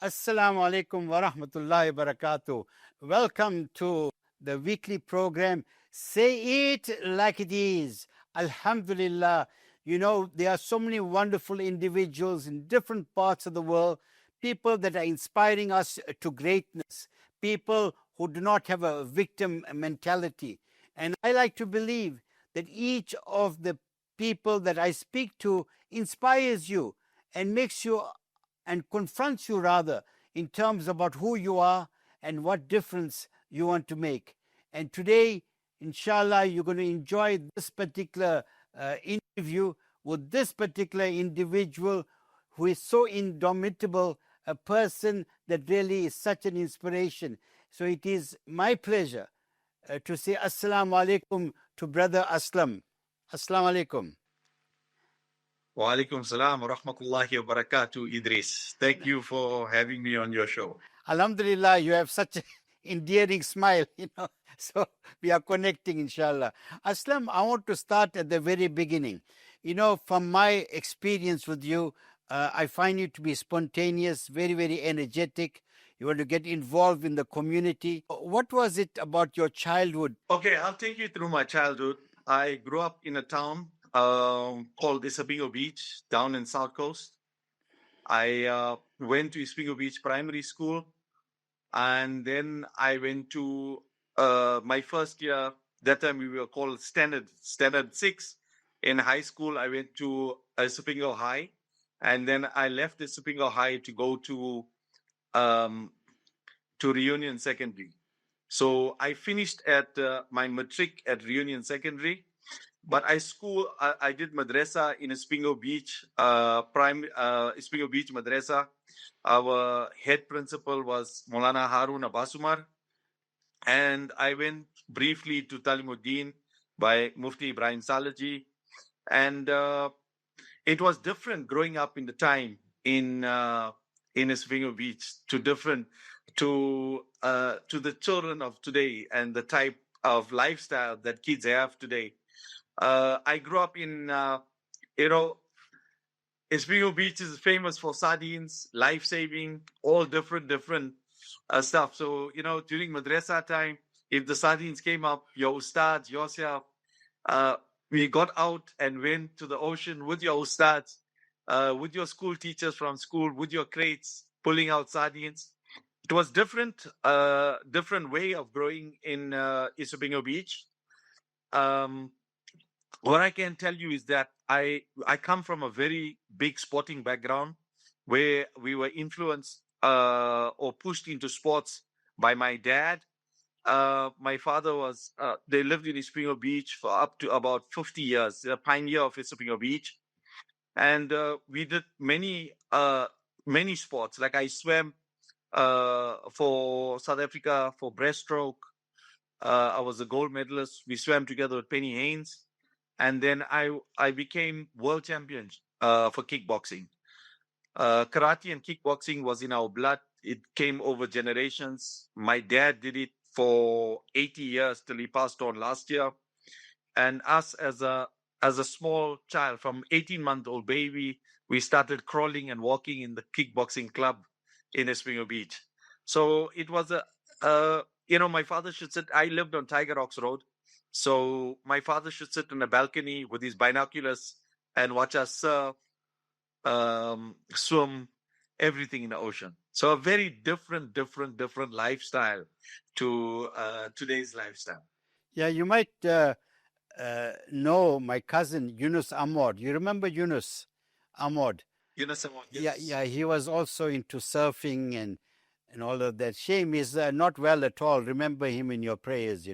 Assalamu alaikum wa rahmatullahi wa barakatuh. Welcome to the weekly program. Say it like it is. Alhamdulillah. You know, there are so many wonderful individuals in different parts of the world, people that are inspiring us to greatness, people who do not have a victim mentality. And I like to believe that each of the people that I speak to inspires you and makes you and confronts you rather in terms about who you are and what difference you want to make. And today, inshallah, you're going to enjoy this particular interview with this particular individual who is so indomitable, a person that really is such an inspiration. So it is my pleasure to say Assalamu alaikum to Brother Aslam. Assalamu alaikum. Wa alaikum salam wa rahmatullahi wa barakatuh, Idris. Thank you for having me on your show. Alhamdulillah, you have such an endearing smile, So we are connecting, inshallah. Aslam, I want to start at the very beginning. From my experience with you, I find you to be spontaneous, very, very energetic. You want to get involved in the community. What was it about your childhood? Okay, I'll take you through my childhood. I grew up in a town called Isabingo Beach down in South Coast. I went to Isabingo Beach Primary School, and then I went to my first year. That time we were called Standard 6. In high school, I went to Isabingo High, and then I left Isabingo High to go to Reunion Secondary. So I finished at my matric at Reunion Secondary, but I did madrasa in Isabingo Beach, Isabingo Beach Madrasa. Our head principal was Maulana Harun Abbasumar, and I went briefly to Talimuddin by Mufti Ibrahim Salaji, and it was different growing up in the time in Isabingo Beach to the children of today and the type of lifestyle that kids have today. I grew up in, Isabingo Beach is famous for sardines, life-saving, all different stuff. So, during madrasa time, if the sardines came up, your ustads, yourself, we got out and went to the ocean with your ustads, with your school teachers from school, with your crates, pulling out sardines. It was different way of growing in Isabingo Beach. What I can tell you is that I come from a very big sporting background where we were influenced or pushed into sports by my dad. My father they lived in Isabingo Beach for up to about 50 years, a pioneer of Isabingo Beach. And we did many sports. Like I swam for South Africa for breaststroke. I was a gold medalist. We swam together with Penny Haynes. And then I became world champion for kickboxing. Karate and kickboxing was in our blood. It came over generations. My dad did it for 80 years till he passed on last year. And us as a small child, from 18-month-old baby, we started crawling and walking in the kickboxing club in Isabingo Beach. So it was my father should sit. I lived on Tiger Rocks Road. So my father should sit on a balcony with his binoculars and watch us surf, swim, everything in the ocean. So a very different lifestyle to today's lifestyle. Yeah, you might know my cousin Yunus Ahmad. You remember Yunus Ahmad? Yunus Ahmad, yes. Yeah, he was also into surfing and all of that. Shame he's not well at all. Remember him in your prayers,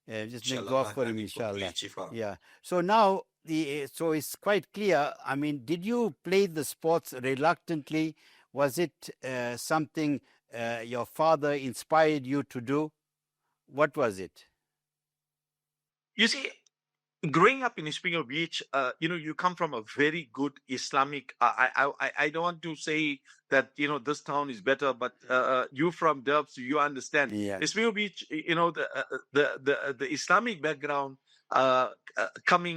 just make dua for him, inshallah. Yeah. So now, so it's quite clear. I mean, did you play the sports reluctantly? Was it something your father inspired you to do? What was it? You see, growing up in Isabingo Beach, you come from a very good Islamic. I don't want to say that this town is better, but you from Derbs, you understand. Yeah. Isabingo Beach, the Islamic background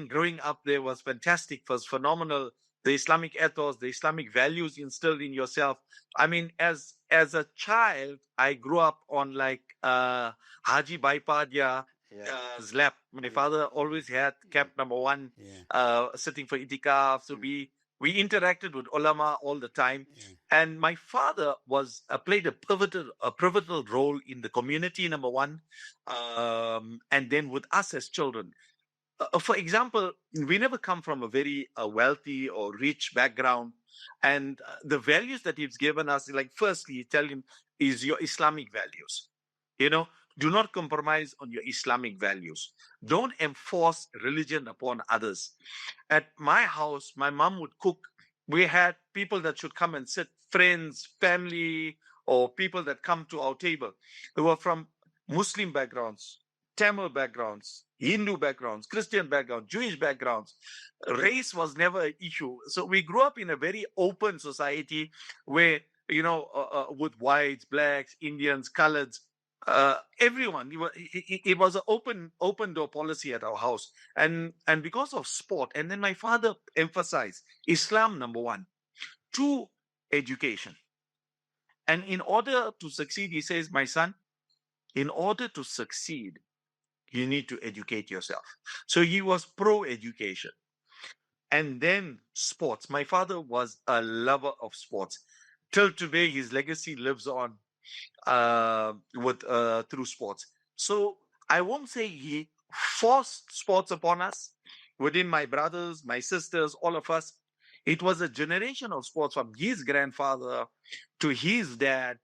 growing up there was fantastic, was phenomenal. the Islamic ethos, the Islamic values instilled in yourself. I mean, as a child, I grew up on like Haji Baipadia lap. My father always had kept number one sitting for itikaf. So we interacted with ulama all the time. And my father was played a pivotal role in the community, number one, and then with us as children. For example, we never come from a very wealthy or rich background, and the values that he's given us, like firstly, tell him is your Islamic values. You know, do not compromise on your Islamic values. Don't enforce religion upon others. At my house, my mom would cook. We had people that should come and sit, friends, family, or people that come to our table. They were from Muslim backgrounds, Tamil backgrounds, Hindu backgrounds, Christian backgrounds, Jewish backgrounds. Race was never an issue. So we grew up in a very open society where, with whites, blacks, Indians, coloreds, everyone. It was an open door policy at our house, and because of sport. And then my father emphasized Islam number one, two, education. And in order to succeed, he says, my son, in order to succeed, you need to educate yourself. So he was pro education. And then sports. My father was a lover of sports. Till today, his legacy lives on through sports. So I won't say he forced sports upon us. Within my brothers, my sisters, all of us, it was a generation of sports from his grandfather to his dad,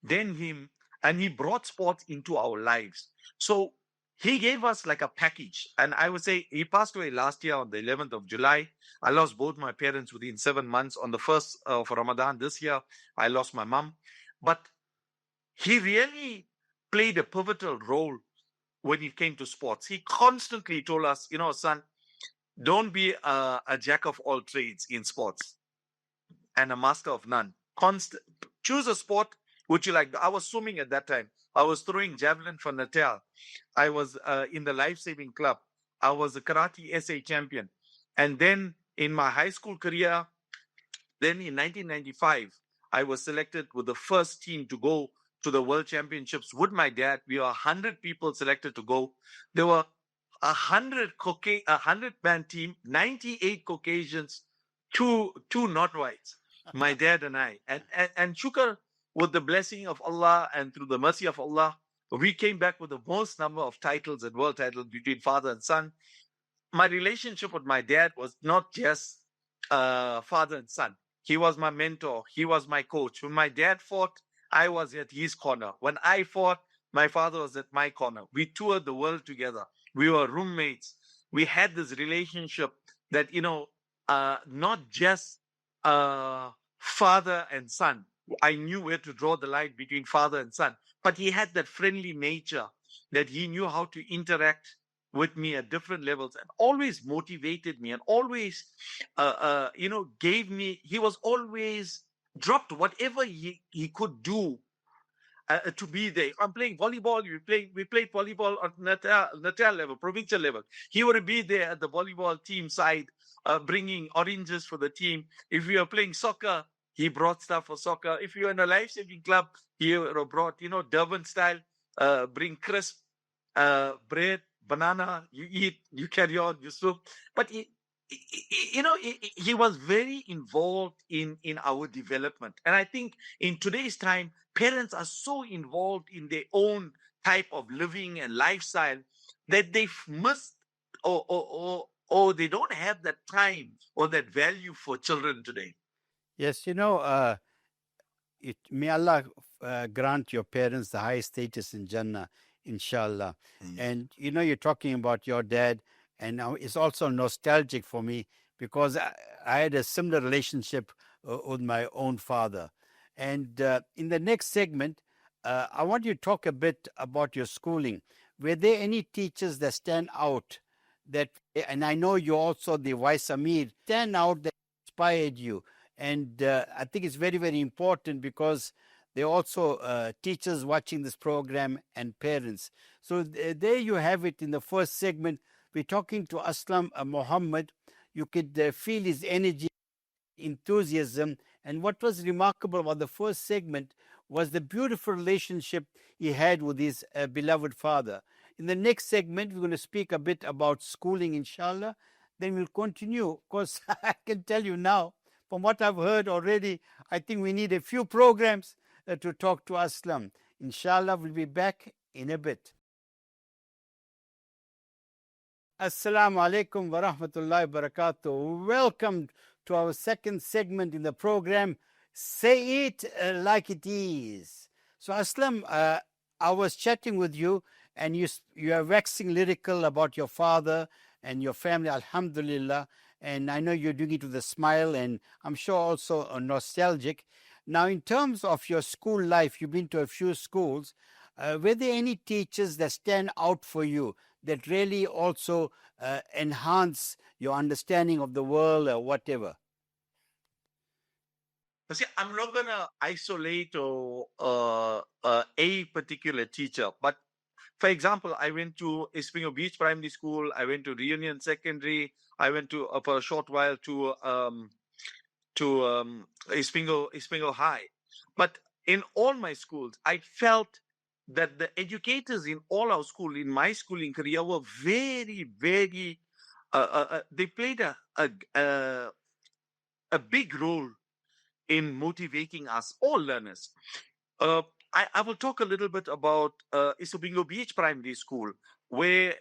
then him, and he brought sports into our lives. So he gave us like a package. And I would say he passed away last year on the 11th of July. I lost both my parents within 7 months. On the 1st of Ramadan this year, I lost my mom. But he really played a pivotal role when it came to sports. He constantly told us, son, don't be a jack of all trades in sports and a master of none. Choose a sport which you like. I was swimming at that time. I was throwing javelin for Natal. I was in the life-saving club. I was a karate SA champion. And then in my high school career, then in 1995, I was selected with the first team to go to the World Championships with my dad. We were 100 people selected to go. There were 100-man team, 98 Caucasians, two not whites, my dad and I. And shukr, with the blessing of Allah and through the mercy of Allah, we came back with the most number of titles and world titles between father and son. My relationship with my dad was not just father and son. He was my mentor. He was my coach. When my dad fought, I was at his corner. When I fought, my father was at my corner. We toured the world together. We were roommates. We had this relationship that, not just father and son. I knew where to draw the line between father and son, but he had that friendly nature that he knew how to interact with me at different levels and always motivated me and always, gave me, he was always dropped whatever he could do to be there. If I'm playing volleyball, we played volleyball at Natal level, provincial level. He would be there at the volleyball team side, bringing oranges for the team. If we were playing soccer, he brought stuff for soccer. If you were in a life-saving club, he brought, Durban style, bring crisp, bread, banana, you eat, you carry on, you soup. But he was very involved in our development. And I think in today's time, parents are so involved in their own type of living and lifestyle that they must or they don't have that time or that value for children today. Yes, may Allah grant your parents the highest status in Jannah, inshallah. And you're talking about your dad, and now it's also nostalgic for me because I had a similar relationship with my own father. And in the next segment, I want you to talk a bit about your schooling. Were there any teachers that stand out that, and I know you also the Vice Amir, stand out that inspired you? And I think it's very, very important because there are also teachers watching this program and parents. So there you have it in the first segment. We're talking to Aslam Mahomed. You could feel his energy enthusiasm. And what was remarkable about the first segment was the beautiful relationship he had with his beloved father. In the next segment, we're going to speak a bit about schooling, inshallah. Then we'll continue. Of course, I can tell you now, from what I've heard already, I think we need a few programs to talk to Aslam. Inshallah, we'll be back in a bit. Assalamu alaikum wa rahmatullahi wa barakatuh. Welcome to our second segment in the program, Say It Like It Is. So, Aslam, I was chatting with you, and you are waxing lyrical about your father and your family, alhamdulillah. And I know you're doing it with a smile, and I'm sure also nostalgic. Now, in terms of your school life, you've been to a few schools. Were there any teachers that stand out for you that really also enhance your understanding of the world or whatever? See, I'm not gonna isolate a particular teacher, but for example, I went to Espingo Beach Primary School. I went to Reunion Secondary. I went to for a short while to Espingo High. But in all my schools, I felt that the educators in all our school, in my schooling career, were very, very. They played a big role in motivating us, all learners. Uh, I will talk a little bit about Isobingo Beach Primary School, where,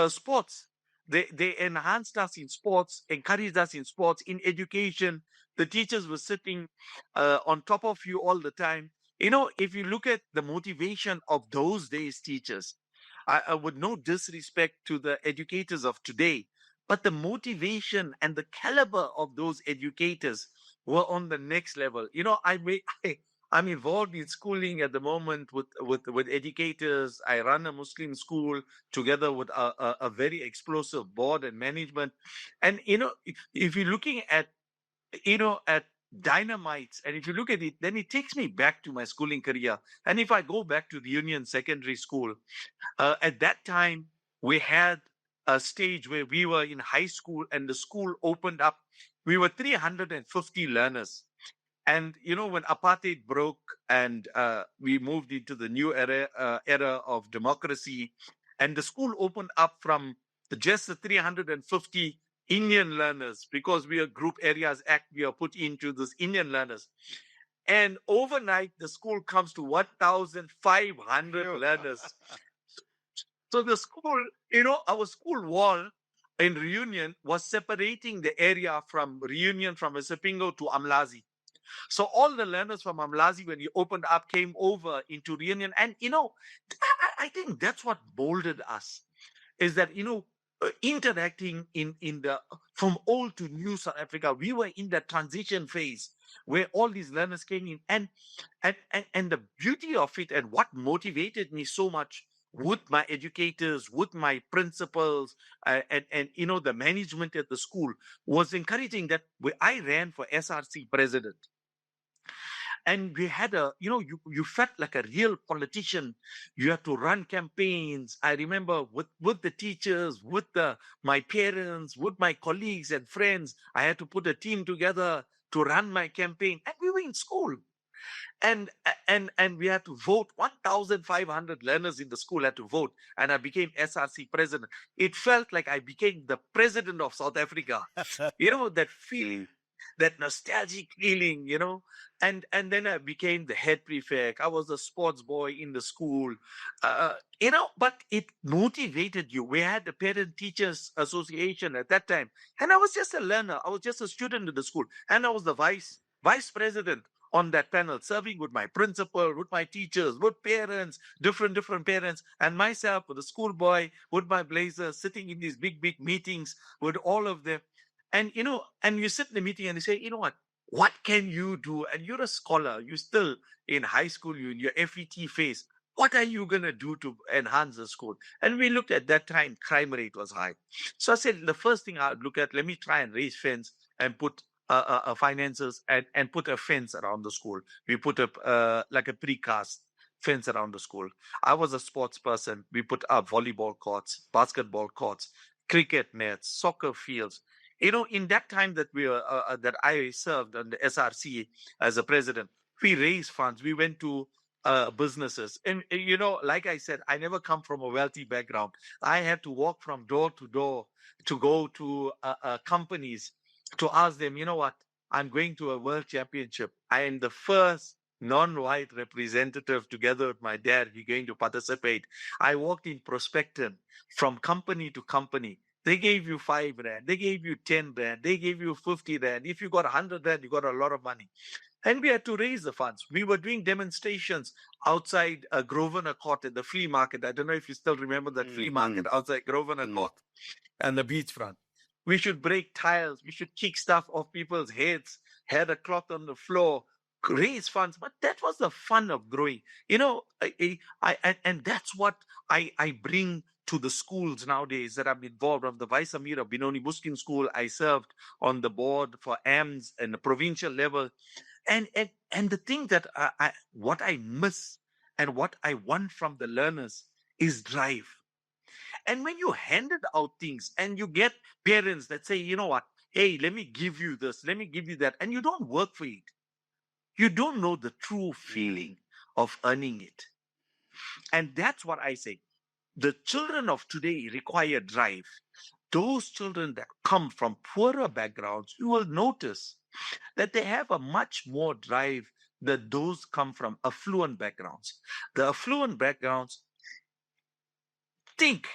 sports, they enhanced us in sports, encouraged us in sports, in education. The teachers were sitting on top of you all the time. If you look at the motivation of those days teachers, I would no disrespect to the educators of today, but the motivation and the caliber of those educators were on the next level. I'm involved in schooling at the moment with educators. I run a Muslim school together with a very explosive board and management. And if you're looking at dynamites, and if you look at it, then it takes me back to my schooling career. And if I go back to the Union Secondary School, at that time we had a stage where we were in high school and the school opened up. We were 350 learners. And when apartheid broke and we moved into the new era of democracy, and the school opened up from just the 350 Indian learners, because we are Group Areas Act, we are put into this Indian learners. And overnight, the school comes to 1,500 learners. So the school, our school wall in Reunion was separating the area from Reunion from Isipingo to Amlazi. So all the learners from Amlazi, when you opened up, came over into Reunion. And, I think that's what molded us, is that, interacting in the, from old to new South Africa, we were in that transition phase where all these learners came in. And the beauty of it, and what motivated me so much with my educators, with my principals, and the management at the school, was encouraging that I ran for SRC president. And we had you felt like a real politician. You had to run campaigns. I remember with the teachers, with my parents, with my colleagues and friends, I had to put a team together to run my campaign. And we were in school. And we had to vote. 1,500 learners in the school had to vote, and I became SRC president. It felt like I became the president of South Africa. That feeling, that nostalgic feeling. And then I became the head prefect. I was a sports boy in the school. But it motivated you. We had the Parent Teachers Association at that time, and I was just a learner. I was just a student in the school, and I was the vice president on that panel, serving with my principal, with my teachers, with parents, different parents, and myself with a schoolboy, with my blazer, sitting in these big meetings with all of them. And and you sit in the meeting and they say, what can you do? And you're a scholar, you're still in high school, you're in your FET phase. What are you going to do to enhance the school? And we looked at that time, crime rate was high. So I said, the first thing I'd look at, let me try and raise funds and put finances and put a fence around the school. We put up like a precast fence around the school. I was a sports person. We put up volleyball courts, basketball courts, cricket nets, soccer fields. In that time that that I served on the SRC as a president, we raised funds. We went to businesses, and like I said, I never come from a wealthy background. I had to walk from door to door to go to companies to ask them, you know what, I'm going to a world championship. I am the first non-white representative together with my dad. We're going to participate. I walked in prospecting from company to company. They gave you 5 rand. They gave you 10 rand. They gave you 50 rand. If you got 100 rand, you got a lot of money. And we had to raise the funds. We were doing demonstrations outside Grosvenor Court at the flea market. I don't know if you still remember that flea market outside Grosvenor Court and the beachfront. We should break tiles. We should kick stuff off people's heads, had a cloth on the floor, raise funds. But that was the fun of growing. And that's what I bring to the schools nowadays that I'm involved. I'm the Vice Amir of Benoni Muslim School. I served on the board for AMS and the provincial level. And the thing that what I miss and what I want from the learners is drive. And when you handed out things and you get parents that say, you know what, hey, let me give you this, let me give you that, and you don't work for it, you don't know the true feeling of earning it. And that's what I say. The children of today require drive. Those children that come from poorer backgrounds, you will notice that they have a much more drive than those come from affluent backgrounds. The affluent backgrounds think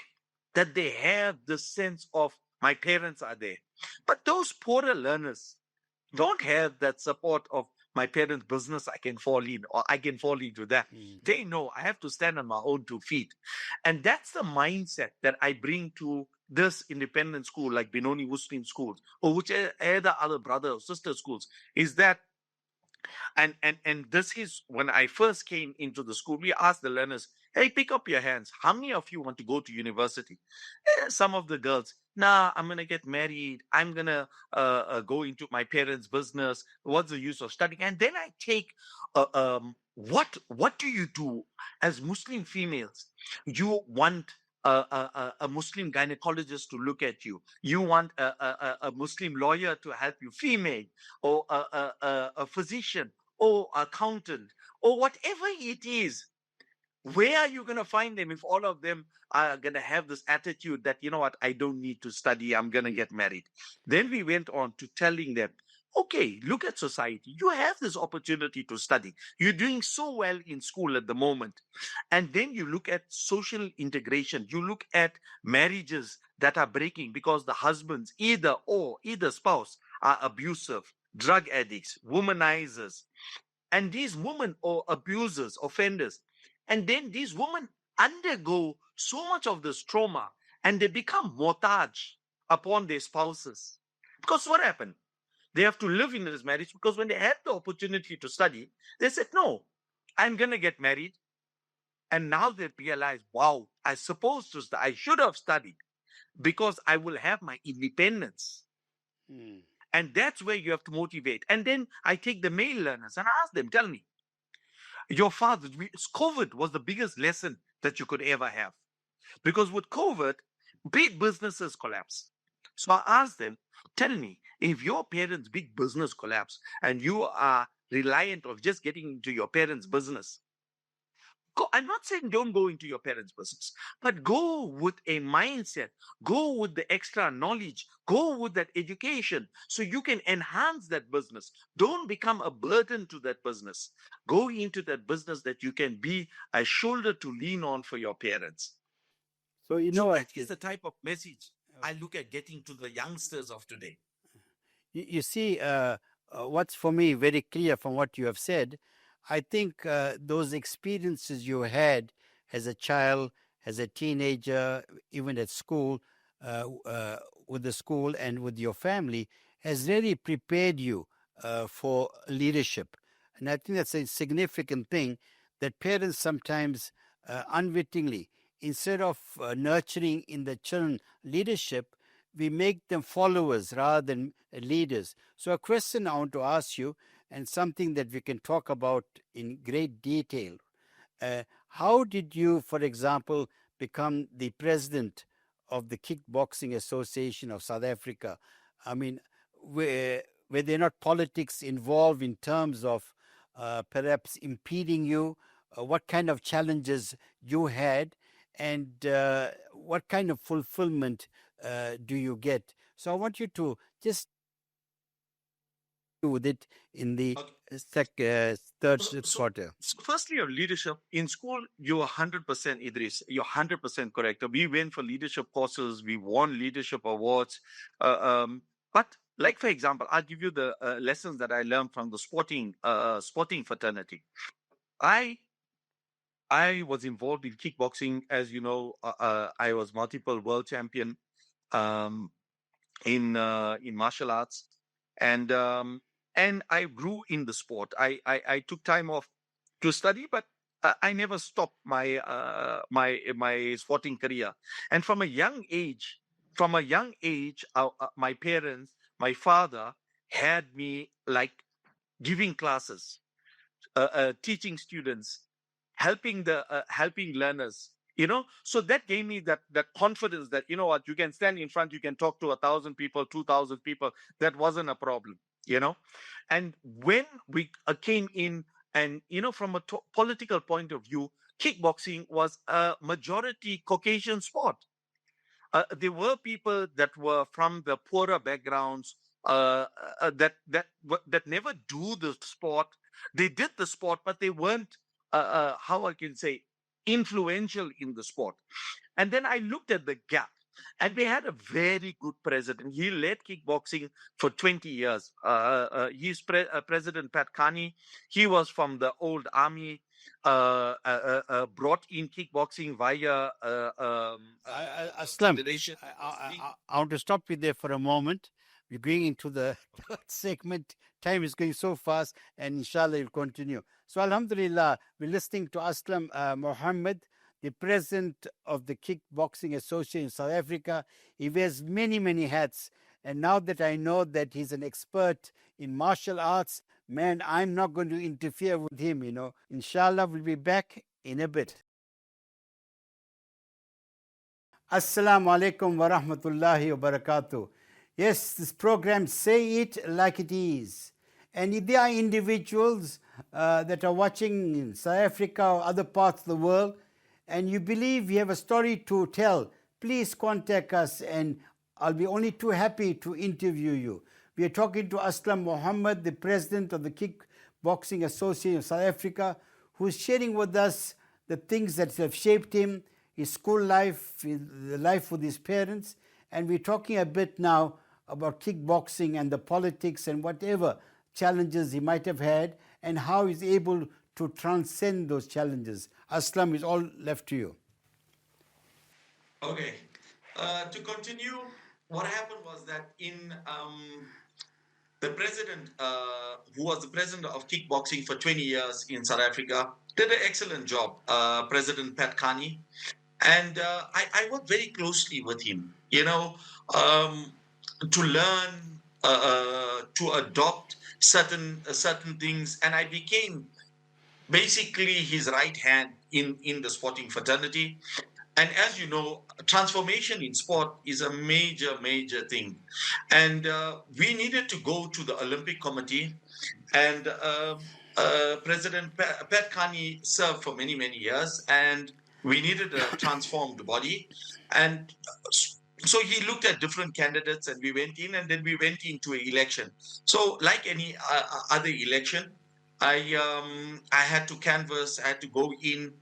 that they have the sense of my parents are there. But those poorer learners don't have that support of my parents' business I can fall in, or I can fall into that. They know I have to stand on my own 2 feet. And that's the mindset that I bring to this independent school like Benoni Muslim schools or whichever other brother or sister schools, is that and this is when I first came into the school, we asked the learners, hey, pick up your hands. How many of you want to go to university? Some of the girls, nah, I'm going to get married. I'm going to go into my parents' business. What's the use of studying? And then I take, what do you do as Muslim females? You want a Muslim gynecologist to look at you. You want a Muslim lawyer to help you, female, or a physician, or accountant, or whatever it is. Where are you going to find them if all of them are going to have this attitude that, you know what, I don't need to study, I'm going to get married? Then we went on to telling them, okay, look at society. You have this opportunity to study. You're doing so well in school at the moment. And then you look at social integration. You look at marriages that are breaking because the husbands, either spouse, are abusive, drug addicts, womanizers. And these women or abusers, offenders, and then these women undergo so much of this trauma and they become mortage upon their spouses. Because what happened? They have to live in this marriage because when they had the opportunity to study, they said, no, I'm going to get married. And now they realize, wow, I should have studied because I will have my independence. And that's where you have to motivate. And then I take the male learners and ask them, tell me, your father, COVID was the biggest lesson that you could ever have. Because with COVID, big businesses collapse. So I asked them, tell me, if your parents' big business collapse and you are reliant of just getting into your parents' business, I'm not saying don't go into your parents' business, but go with a mindset, go with the extra knowledge, go with that education so you can enhance that business. Don't become a burden to that business. Go into that business that you can be a shoulder to lean on for your parents. So, So that is the type of message I look at getting to the youngsters of today. You see, what's for me very clear from what you have said, I think those experiences you had as a child, as a teenager, even at school, with the school and with your family, has really prepared you for leadership. And I think that's a significant thing that parents sometimes unwittingly, instead of nurturing in the children leadership, we make them followers rather than leaders. So, a question I want to ask you, and something that we can talk about in great detail. How did you, for example, become the president of the Kickboxing Association of South Africa? I mean, were there not politics involved in terms of perhaps impeding you? What kind of challenges you had, and what kind of fulfillment do you get? So I want you to just do with it in the Okay. third So, quarter. so firstly, your leadership in school, you're 100% Idris. You're 100% correct. We went for leadership courses. We won leadership awards. Uh, um, but like for example, I'll give you the lessons that I learned from the sporting fraternity. I I was involved in kickboxing, as you know. I was multiple world champion. Um, in martial arts, and I grew in the sport. I took time off to study, but I never stopped my sporting career. And from a young age, my parents, my father had me like giving classes, teaching students, helping learners. So that gave me that confidence that, you know what, you can stand in front, you can talk to 1,000 people, 2,000 people. That wasn't a problem. you know and when we came in, and from a political point of view, kickboxing was a majority Caucasian sport. There were people that were from the poorer backgrounds, that never do the sport. They did the sport, but they weren't, how I can say, influential in the sport. And then I looked at the gap, and we had a very good president. He led kickboxing for 20 years. He's President Pat Carney. He was from the old army, brought in kickboxing via Aslam, federation. I want to stop you there for a moment. We're going into the third segment. Time is going so fast, and inshallah, you'll continue. So, Alhamdulillah, we're listening to Aslam Mohammed, the president of the Kickboxing Association in South Africa. He wears many, many hats. And now that I know that he's an expert in martial arts, man, I'm not going to interfere with him. Inshallah, we'll be back in a bit. Assalamu alaikum wa rahmatullahi wa barakatuh. Yes, this program, Say It Like It Is. And if there are individuals that are watching in South Africa or other parts of the world, and you believe you have a story to tell, please contact us, and I'll be only too happy to interview you. We are talking to Aslam Mohammed, the president of the Kickboxing Association of South Africa, who's sharing with us the things that have shaped him, his school life, the life with his parents. And we're talking a bit now about kickboxing and the politics and whatever challenges he might have had, and how he's able to transcend those challenges. Aslam, is all left to you. Okay. To continue, what happened was that in the president, who was the president of kickboxing for 20 years in South Africa, did an excellent job, President Pat Carney. And I worked very closely with him, to learn, to adopt certain things, and I became basically his right hand in the sporting fraternity. And as you know, transformation in sport is a major thing, and we needed to go to the Olympic Committee, and President Pat Carney served for many years, and we needed a transformed body. And so he looked at different candidates, and we went in, and then we went into an election. So like any other election, I had to canvass, I had to go in,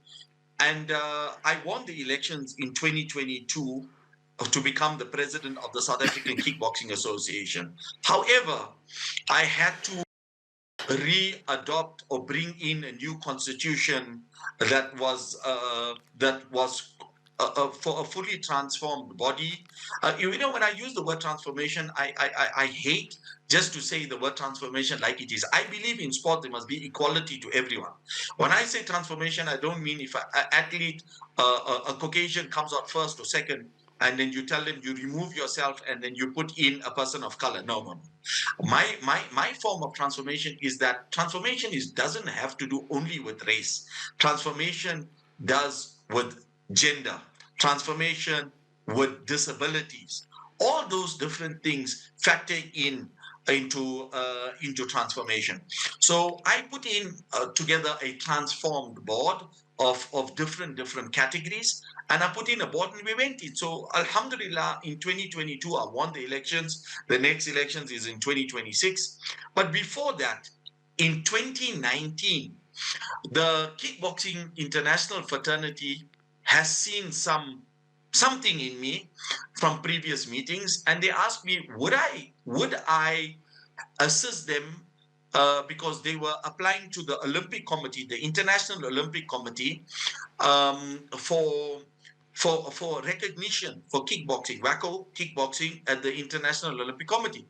and I won the elections in 2022 to become the president of the South African Kickboxing Association. However, I had to re-adopt or bring in a new constitution that was for a fully transformed body. When I use the word transformation, I hate just to say the word transformation like it is. I believe in sport there must be equality to everyone. When I say transformation, I don't mean if an athlete, a Caucasian comes out first or second, and then you tell them you remove yourself and then you put in a person of color. No. My form of transformation is that transformation doesn't have to do only with race. Transformation does with gender, transformation with disabilities, All those different things factor into transformation. So I put in together a transformed board of different categories, and I put in a board and we went in. So Alhamdulillah, in 2022 I won the elections. The next elections is in 2026. But before that, in 2019, the kickboxing international fraternity has seen something in me from previous meetings, and they asked me would I assist them, because they were applying to the Olympic Committee, the International Olympic Committee, for recognition for kickboxing, WACO kickboxing at the International Olympic Committee.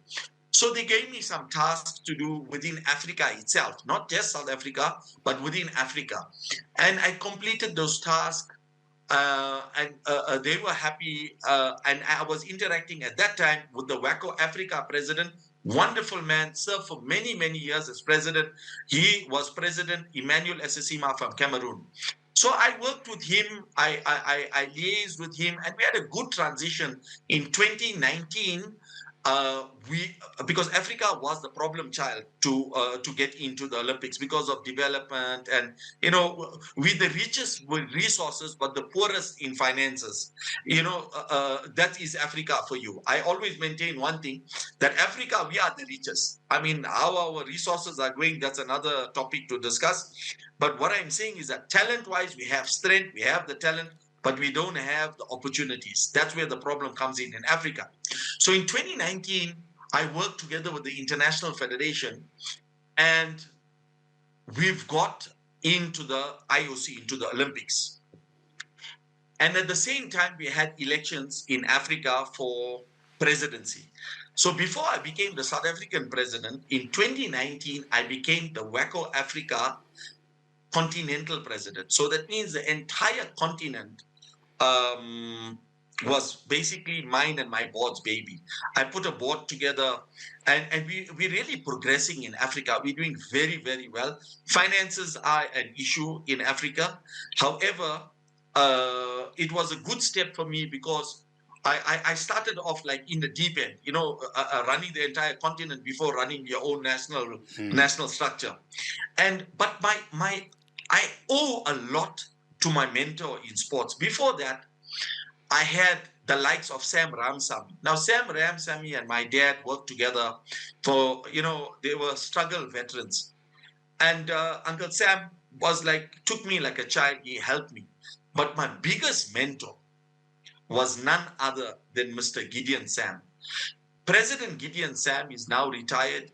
So they gave me some tasks to do within Africa itself, not just South Africa, but within Africa. And I completed those tasks, and they were happy. And I was interacting at that time with the WACO Africa president, wonderful man, served for many years as president. He was President Emmanuel Esesima from Cameroon. So I worked with him, I liaised with him, and we had a good transition in 2019. We Because Africa was the problem child to get into the Olympics because of development, and we the richest with resources but the poorest in finances. That is Africa for you. I always maintain one thing, that Africa, we are the richest. I mean, how our resources are going, that's another topic to discuss. But what I'm saying is that talent wise, we have strength, we have the talent, but we don't have the opportunities. That's where the problem comes in Africa. So in 2019, I worked together with the International Federation, and we've got into the IOC, into the Olympics. And at the same time, we had elections in Africa for presidency. So before I became the South African president, in 2019, I became the WACO Africa continental president. So that means the entire continent um, was basically mine and my board's baby. I put a board together, and we're really progressing in Africa. We're doing very well. Finances are an issue in Africa. However, it was a good step for me because I started off like in the deep end, running the entire continent before running your own national structure. But my I owe a lot to my mentor in sports. Before that, I had the likes of Sam Ramsamy. Now, Sam Ramsamy and my dad worked together for, they were struggle veterans. And Uncle Sam took me like a child. He helped me. But my biggest mentor was none other than Mr. Gideon Sam. President Gideon Sam is now retired.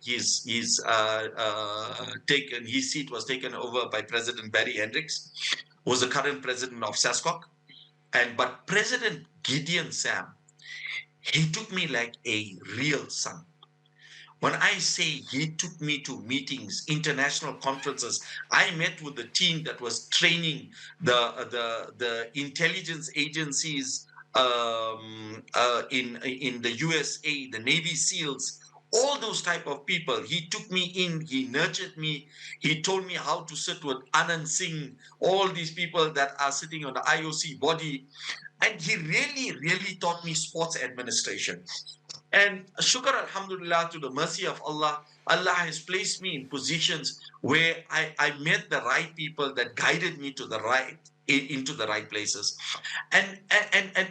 Taken his seat was taken over by President Barry Hendricks, who was the current president of SASCOC. But President Gideon Sam, he took me like a real son. When I say he took me to meetings, international conferences, I met with the team that was training the intelligence agencies in the USA, the Navy SEALs, all those type of people. He took me in, he nurtured me, he told me how to sit with Anand Singh, all these people that are sitting on the IOC body. And he really taught me sports administration. And shukr alhamdulillah, to the mercy of Allah, Allah has placed me in positions where I met the right people that guided me to the right, into the right places. And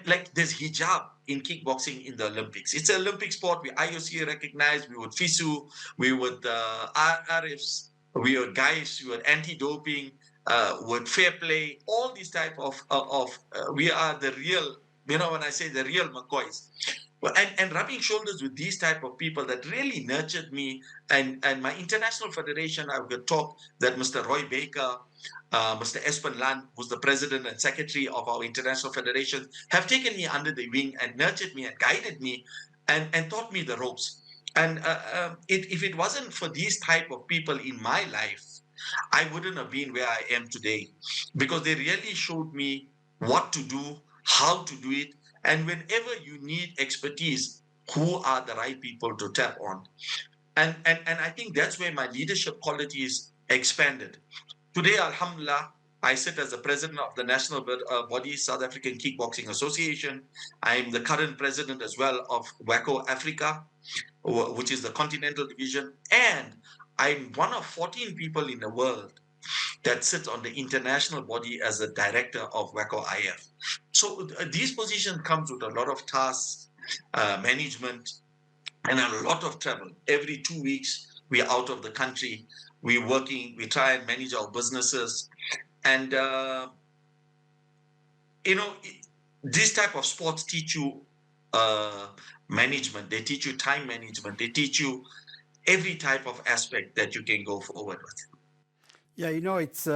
like there's hijab in kickboxing in the Olympics. It's an Olympic sport. We IOC recognize, we would FISU, we would RFs, we would guys, we would anti-doping, with fair play, all these type we are the real, when I say the real McCoys. Well, and rubbing shoulders with these type of people that really nurtured me, and my international federation, I would talk that Mr. Roy Baker, Mr. Espen Land, who's the president and secretary of our international federation, have taken me under the wing and nurtured me and guided me, and taught me the ropes. And if it wasn't for these type of people in my life, I wouldn't have been where I am today, because they really showed me what to do, how to do it, and whenever you need expertise, who are the right people to tap on. And I think that's where my leadership qualities expanded. Today, alhamdulillah, I sit as the president of the national body, South African Kickboxing Association. I'm the current president as well of WACO Africa, which is the continental division. And I'm one of 14 people in the world that sits on the international body as the director of WACO IF. So these positions comes with a lot of tasks, management, and a lot of travel. Every 2 weeks, we're out of the country. We're working. We try and manage our businesses. And, this type of sports teach you management. They teach you time management. They teach you every type of aspect that you can go forward with. Yeah, it's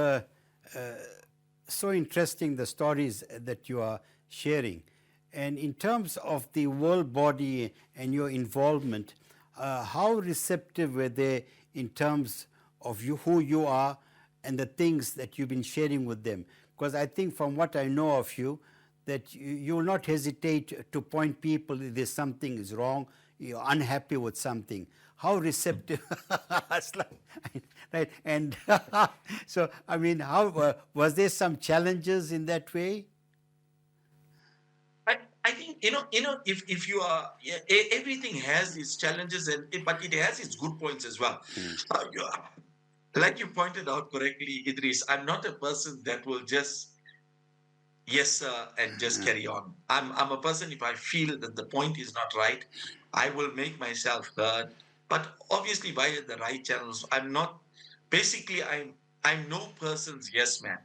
so interesting, the stories that you are sharing. And in terms of the world body and your involvement, how receptive were they in terms of who you are and the things that you've been sharing with them? Because I think from what I know of you, that you will not hesitate to point people if there's something is wrong, you're unhappy with something. How receptive, right? And so, I mean, how was there some challenges in that way? I think if you are everything has its challenges but it has its good points as well. Like you pointed out correctly, Idris, I'm not a person that will just yes sir and just carry on. I'm a person, if I feel that the point is not right, I will make myself heard, but obviously via the right channels. I'm not basically I'm no person's yes man.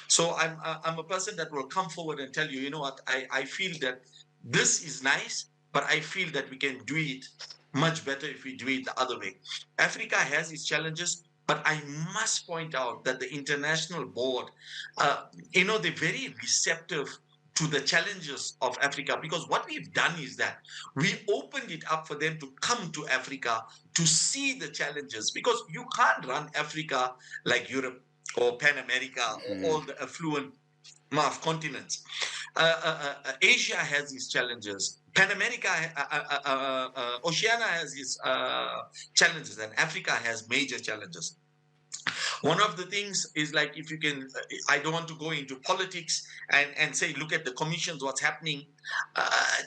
So I'm a person that will come forward and tell you, what, I feel that this is nice, but I feel that we can do it much better if we do it the other way. Africa has its challenges, but I must point out that the international board, they're very receptive to the challenges of Africa, because what we've done is that we opened it up for them to come to Africa to see the challenges, because you can't run Africa like Europe or Pan America or all the affluent continents. Asia has its challenges. Pan America, Oceania has its challenges, and Africa has major challenges. One of the things is, like, if you can, I don't want to go into politics and say, look at the commissions, what's happening.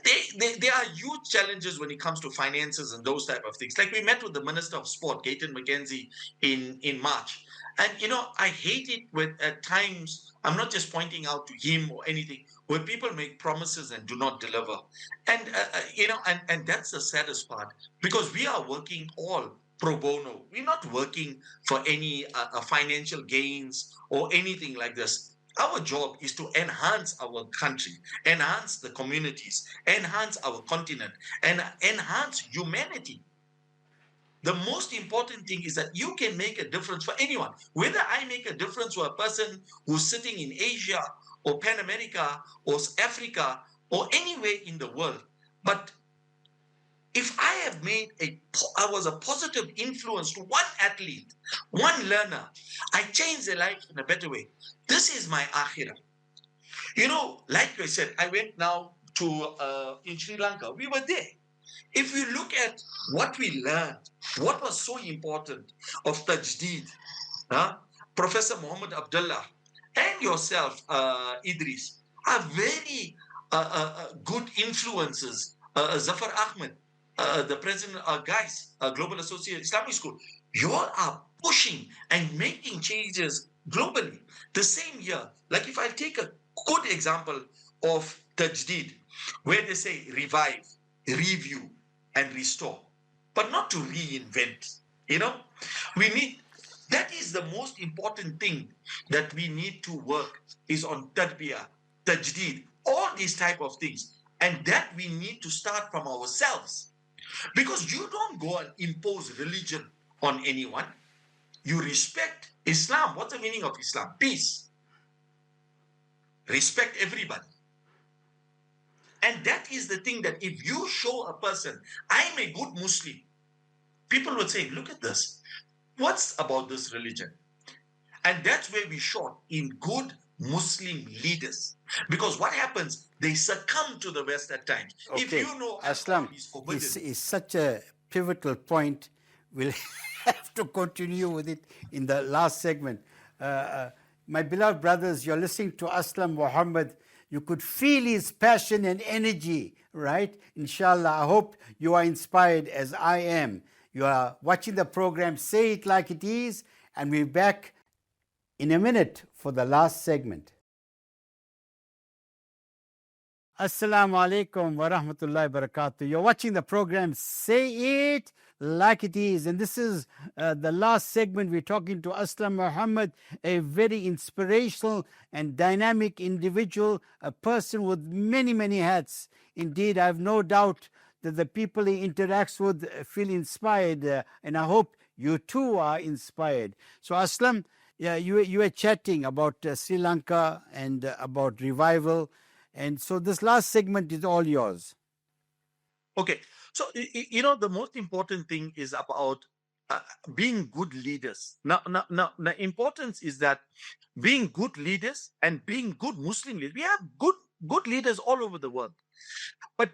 There are huge challenges when it comes to finances and those type of things. Like, we met with the Minister of Sport, Gayton McKenzie, in March. And, I hate it when at times, I'm not just pointing out to him or anything, where people make promises and do not deliver. And, and that's the saddest part, because we are working all pro bono. We're not working for any financial gains or anything like this. Our job is to enhance our country, enhance the communities, enhance our continent, and enhance humanity. The most important thing is that you can make a difference for anyone. Whether I make a difference for a person who's sitting in Asia or Pan America or Africa or anywhere in the world, but if I was a positive influence to one athlete, one learner, I changed their life in a better way. This is my akhirah. Like I said, I went now to in Sri Lanka. We were there. If you look at what we learned, what was so important of Tajdeed, Professor Muhammad Abdullah and yourself, Idris, are very good influences. Zafar Ahmed, the president of GAIS, Global Associate Islamic School, you all are pushing and making changes globally. The same year, like if I take a good example of Tajdeed, where they say revive, review, and restore, but not to reinvent. We need, that is the most important thing that we need to work is on tarbiyah, tajdeed, all these type of things. And that we need to start from ourselves. Because you don't go and impose religion on anyone. You respect Islam. What's the meaning of Islam? Peace. Respect everybody. And that is the thing, that if you show a person, I'm a good Muslim, people would say, look at this. What's about this religion? And that's where we short in good Muslim leaders. Because what happens, they succumb to the West at times. Okay. If you know Aslam, is such a pivotal point. We'll have to continue with it in the last segment. My beloved brothers, you're listening to Aslam Mahomed. You could feel his passion and energy, right? Inshallah, I hope you are inspired as I am. You are watching the program Say It Like It Is, and we're back in a minute for the last segment. Assalamu alaikum wa rahmatullahi wa barakatuh. You're watching the program Say It Like It Is. And this is the last segment. We're talking to Aslam Mahomed, a very inspirational and dynamic individual, a person with many, many hats. Indeed, I have no doubt that the people he interacts with feel inspired. And I hope you too are inspired. So, Aslam, yeah, you were chatting about Sri Lanka and about revival. And so this last segment is all yours. Okay. So, the most important thing is about being good leaders. Now, the importance is that being good leaders and being good Muslim leaders, we have good leaders all over the world. But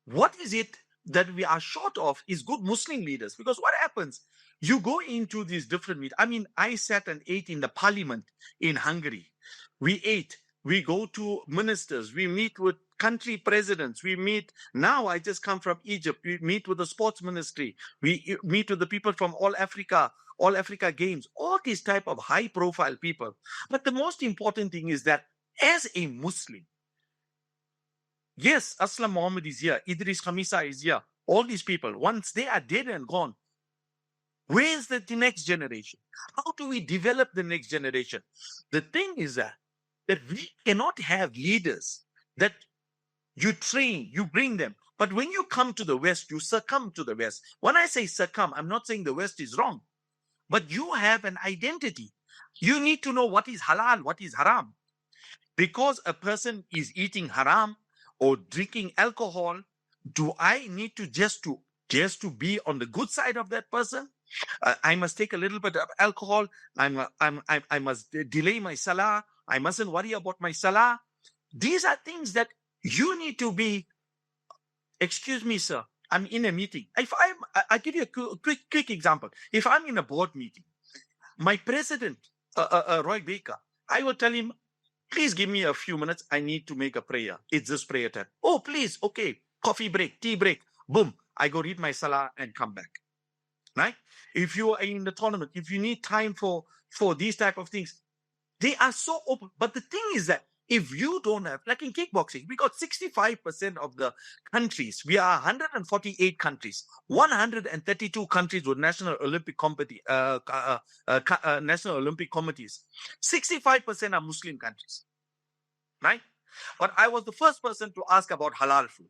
what is it that we are short of is good Muslim leaders. Because what happens? You go into these different meetings. I mean, I sat and ate in the parliament in Hungary. We ate. We go to ministers. We meet with country presidents. We meet. Now I just come from Egypt. We meet with the sports ministry. We meet with the people from all Africa Games, all these type of high profile people. But the most important thing is that as a Muslim, yes, Aslam Mahomed is here. Idris Khamisa is here. All these people, once they are dead and gone, where's the next generation? How do we develop the next generation? The thing is that we cannot have leaders that you train, you bring them. But when you come to the West, you succumb to the West. When I say succumb, I'm not saying the West is wrong, but you have an identity. You need to know what is halal, what is haram. Because a person is eating haram or drinking alcohol, do I need to just to be on the good side of that person? I must take a little bit of alcohol. I must delay my salah. I mustn't worry about my salah. These are things that you need to be. Excuse me, sir. I'm in a meeting. I give you a quick example. If I'm in a board meeting, my president, Roy Baker, I will tell him, please give me a few minutes. I need to make a prayer. It's this prayer time. Oh, please. Okay. Coffee break, tea break. Boom. I go read my salah and come back. Right? If you are in the tournament, if you need time for these type of things, they are so open. But the thing is that if you don't have, like in kickboxing, we got 65% of the countries. We are 148 countries, 132 countries with national Olympic national Olympic committees. 65% are Muslim countries, right? But I was the first person to ask about halal food.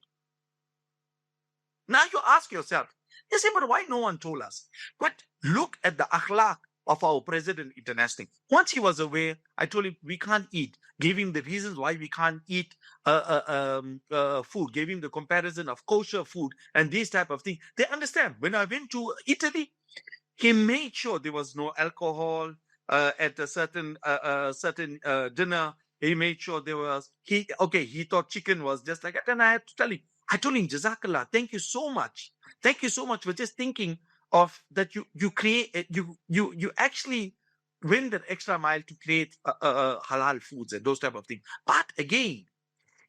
Now you ask yourself, you say, but why no one told us? But look at the akhlaq of our president internationally. Once he was aware, I told him we can't eat. Gave him the reasons why we can't eat food. Gave him the comparison of kosher food and these type of things. They understand. When I went to Italy, he made sure there was no alcohol at a certain dinner. He made sure there was. He thought chicken was just like that, and I had to tell him. I told him, Jazakallah, thank you so much. Thank you so much for just thinking of that. You create you actually went that extra mile to create halal foods and those type of things. But again,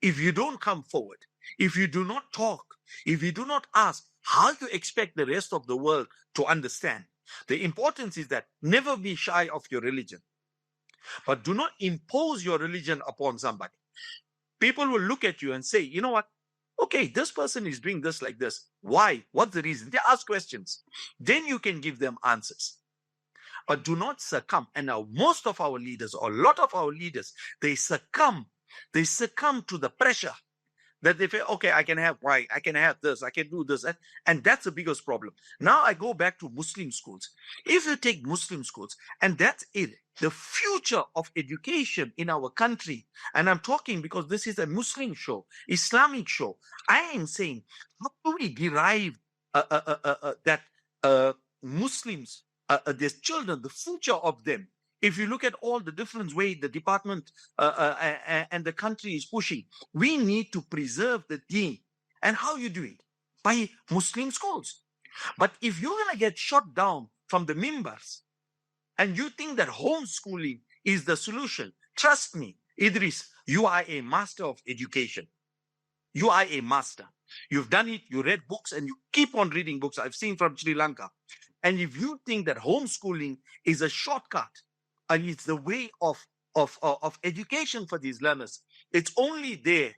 if you don't come forward, if you do not talk, if you do not ask, how you expect the rest of the world to understand? The importance is that never be shy of your religion, but do not impose your religion upon somebody. People will look at you and say, you know what? Okay, this person is doing this like this. Why? What's the reason? They ask questions. Then you can give them answers. But do not succumb. And now most of our leaders, or a lot of our leaders, they succumb to the pressure that they feel, okay, I can have wine, I can have this, I can do this. And that's the biggest problem. Now I go back to Muslim schools. If you take Muslim schools, and that's it, the future of education in our country, and I'm talking because this is a Muslim show, Islamic show, I am saying, how do we derive that Muslims, their children, the future of them? If you look at all the different ways the department and the country is pushing, we need to preserve the deen. And how you do it? By Muslim schools. But if you're going to get shot down from the mimbars, and you think that homeschooling is the solution, trust me, Idris, you are a master of education. You are a master. You've done it, you read books, and you keep on reading books. I've seen from Sri Lanka. And if you think that homeschooling is a shortcut and it's the way of education for these learners, it's only there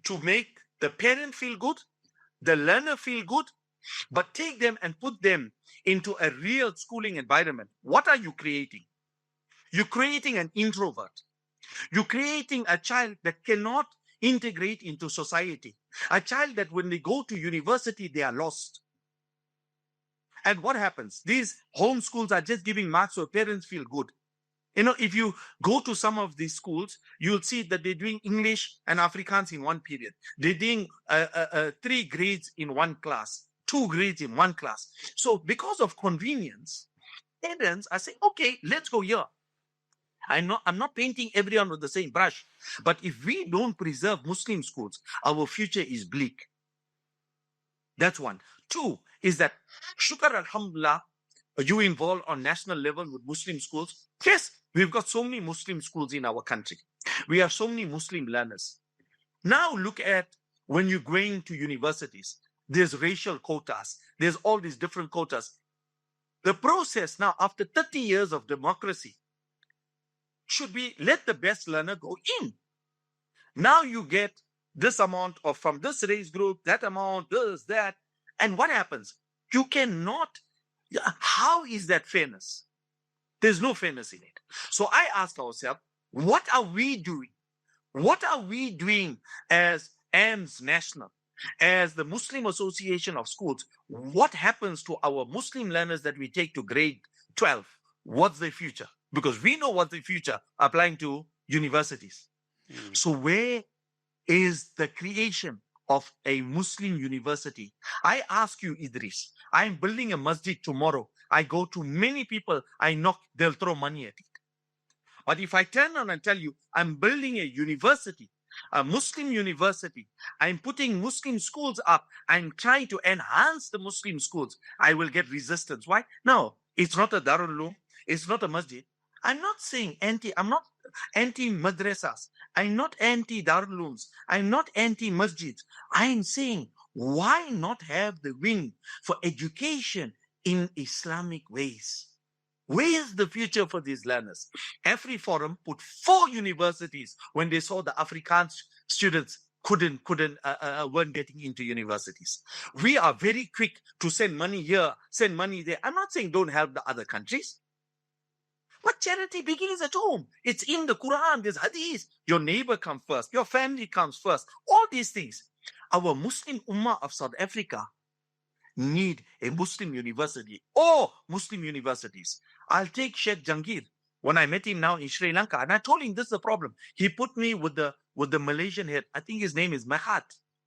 to make the parent feel good, the learner feel good, but take them and put them into a real schooling environment. What are you creating? You're creating an introvert. You're creating a child that cannot integrate into society. A child that when they go to university, they are lost. And what happens? These homeschools are just giving marks so parents feel good. You know, if you go to some of these schools, you'll see that they're doing English and Afrikaans in one period. They're doing 3 grades in one class, 2 grades in one class. So because of convenience, parents are saying, okay, let's go here. I'm not painting everyone with the same brush. But if we don't preserve Muslim schools, our future is bleak. That's one. 2 is that, shukar alhamdulillah, you involved on national level with Muslim schools. Yes, we've got so many Muslim schools in our country. We have so many Muslim learners. Now look at when you're going to universities, there's racial quotas. There's all these different quotas. The process now, after 30 years of democracy, should be let the best learner go in. Now you get this amount of from this race group, that amount, this, that. And what happens? You cannot, how is that fairness? There's no fairness in it. So I asked ourselves, what are we doing? What are we doing as AMS National, as the Muslim Association of Schools? What happens to our Muslim learners that we take to grade 12? What's their future? Because we know what's the future applying to universities. So where is the creation of a Muslim university? I ask you, Idris, I'm building a masjid tomorrow. I go to many people, I knock, they'll throw money at it. But if I turn on and tell you, I'm building a university, a Muslim university, I'm putting Muslim schools up, I'm trying to enhance the Muslim schools, I will get resistance. Why? No, it's not a Darul Uloom, it's not a masjid. I'm not saying I'm not anti-madrasas. I'm not anti-Darul Ulooms. I'm not anti-masjids. I'm saying, why not have the wing for education in Islamic ways? Where is the future for these learners? Every forum put 4 universities when they saw the Afrikaans students weren't getting into universities. We are very quick to send money here, send money there. I'm not saying don't help the other countries. But charity begins at home. It's in the Quran, there's hadith. Your neighbor comes first, your family comes first. All these things. Our Muslim Ummah of South Africa need a Muslim university or Muslim universities. I'll take Sheikh Jangir. When I met him now in Sri Lanka, and I told him this is the problem. He put me with the Malaysian head. I think his name is Mahat.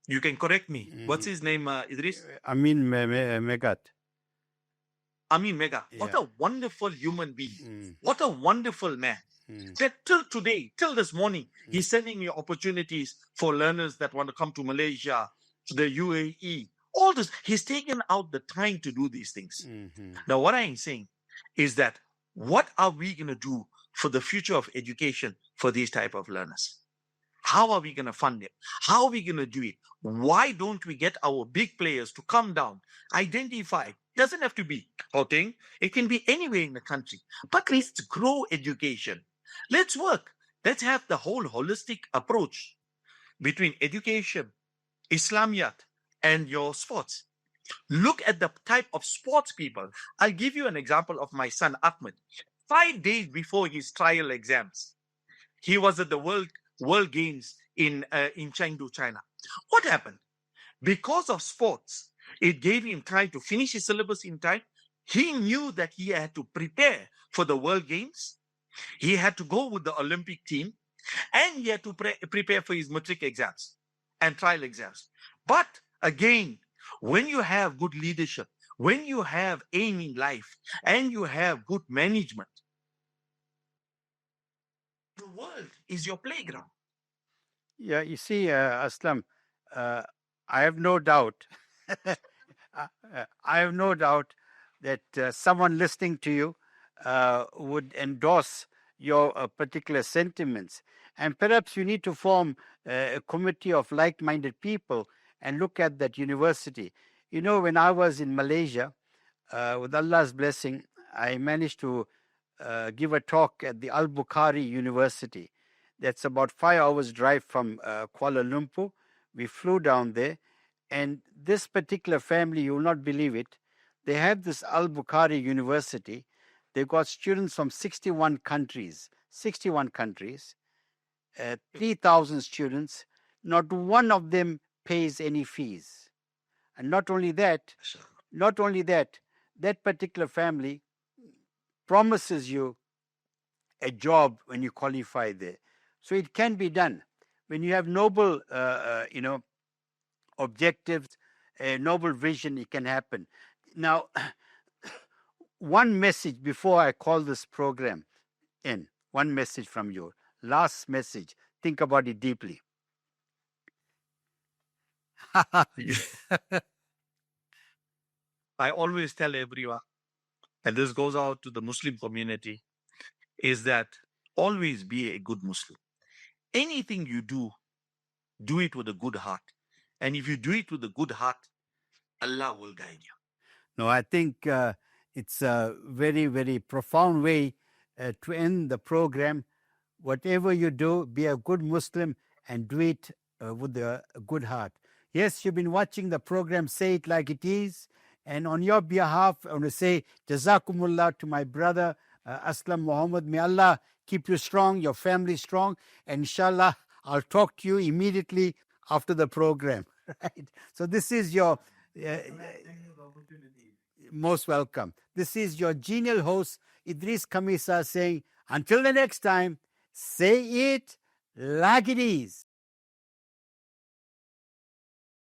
You can correct me. What's his name, Idris? Amin Megat. Amin Mega. What a wonderful human being. What a wonderful man. That till today, till this morning, he's sending me opportunities for learners that want to come to Malaysia, to the UAE. All this, he's taken out the time to do these things. Now, what I'm saying is that what are we going to do for the future of education for these type of learners? How are we going to fund it? How are we going to do it? Why don't we get our big players to come down, identify? Doesn't have to be Gauteng. It can be anywhere in the country. But let's grow education. Let's work. Let's have the whole holistic approach between education, Islamiyat, and your sports. Look at the type of sports people. I'll give you an example of my son Ahmed. 5 days before his trial exams, he was at the World Games in Chengdu, China. What happened? Because of sports, it gave him time to finish his syllabus in time. He knew that he had to prepare for the World Games. He had to go with the Olympic team, and he had to prepare for his matric exams and trial exams. But again, when you have good leadership, when you have aim in life, and you have good management, the world is your playground. Yeah, you see, Aslam, I have no doubt. I have no doubt that someone listening to you would endorse your particular sentiments. And perhaps you need to form a committee of like minded people and look at that university. You know, when I was in Malaysia, with Allah's blessing, I managed to give a talk at the Al Bukhari University. That's about 5 hours drive from Kuala Lumpur. We flew down there, and this particular family, you will not believe it, they have this Al Bukhari University. They've got students from 61 countries, 61 countries, 3,000 students. Not one of them pays any fees. And not only that, that particular family promises you a job when you qualify there. So it can be done. When you have noble, objectives, a noble vision, it can happen. Now, one message before I call this program in, one message from you. Last message. Think about it deeply. I always tell everyone, and this goes out to the Muslim community, is that always be a good Muslim. Anything you do it with a good heart. And if you do it with a good heart, Allah will guide you. No, I think it's a very, very profound way to end the program. Whatever you do, be a good Muslim and do it with a good heart. Yes, you've been watching the program Say It Like It Is. And on your behalf, I want to say Jazakumullah to my brother Aslam Mahomed. May Allah keep you strong, your family strong. And inshallah, I'll talk to you immediately after the program. Right? So this is your... most welcome. This is your genial host, Idris Kamisa, saying, until the next time, say it like it is.